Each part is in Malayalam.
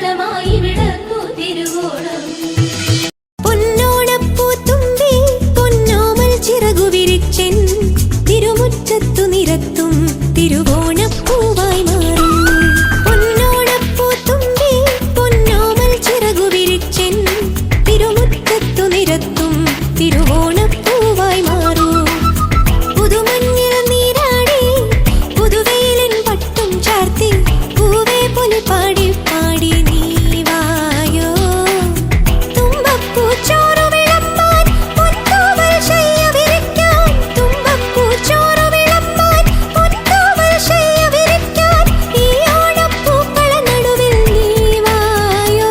മംഗളമായി വിളങ്ങൂ തിരുവോണം. പൊന്നോണപ്പൂത്തുമ്പി പൊന്നോമൽ ചിറകു വിരിച്ചെൻ തിരുമുറ്റത്തു നിരത്തും തിരുവോണപ്പൂവായി മാറും. പൊന്നോണപ്പൂത്തുമ്പി പൊന്നോമൽ ചിറകു വിരിച്ചെൻ തിരുമുറ്റത്തു നിരത്തും തിരുവോണപ്പൂവായി മാറും. പുതുമഞ്ഞിൽ നീരാടി പുതുവെയിലിൻ പട്ടും ചാർത്തി പൂവേ പോലെ പാടി പാടി നീ വായോ. തുമ്പപ്പൂ ചോറു വിളമ്പാൻ പൊൻതൂവൽ ശയ്യ വിരിക്കാൻ. തുമ്പപ്പൂ ചോറു വിളമ്പാൻ പൊൻതൂവൽ ശയ്യ വിരിക്കാൻ. ഈ ഓണപ്പൂക്കള നടുവിൽ നീ വായോ.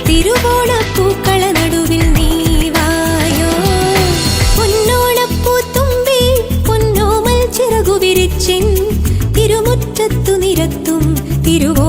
തിരുവോണപ്പൂക്കള നടുവിൽ നീ വായോ. പൊന്നോണപ്പൂത്തുമ്പി പൊന്നോമൽ ചിറകു വിരിച്ചെൻ തിരുമുറ്റത്തു നിരത്തും തിരുവോ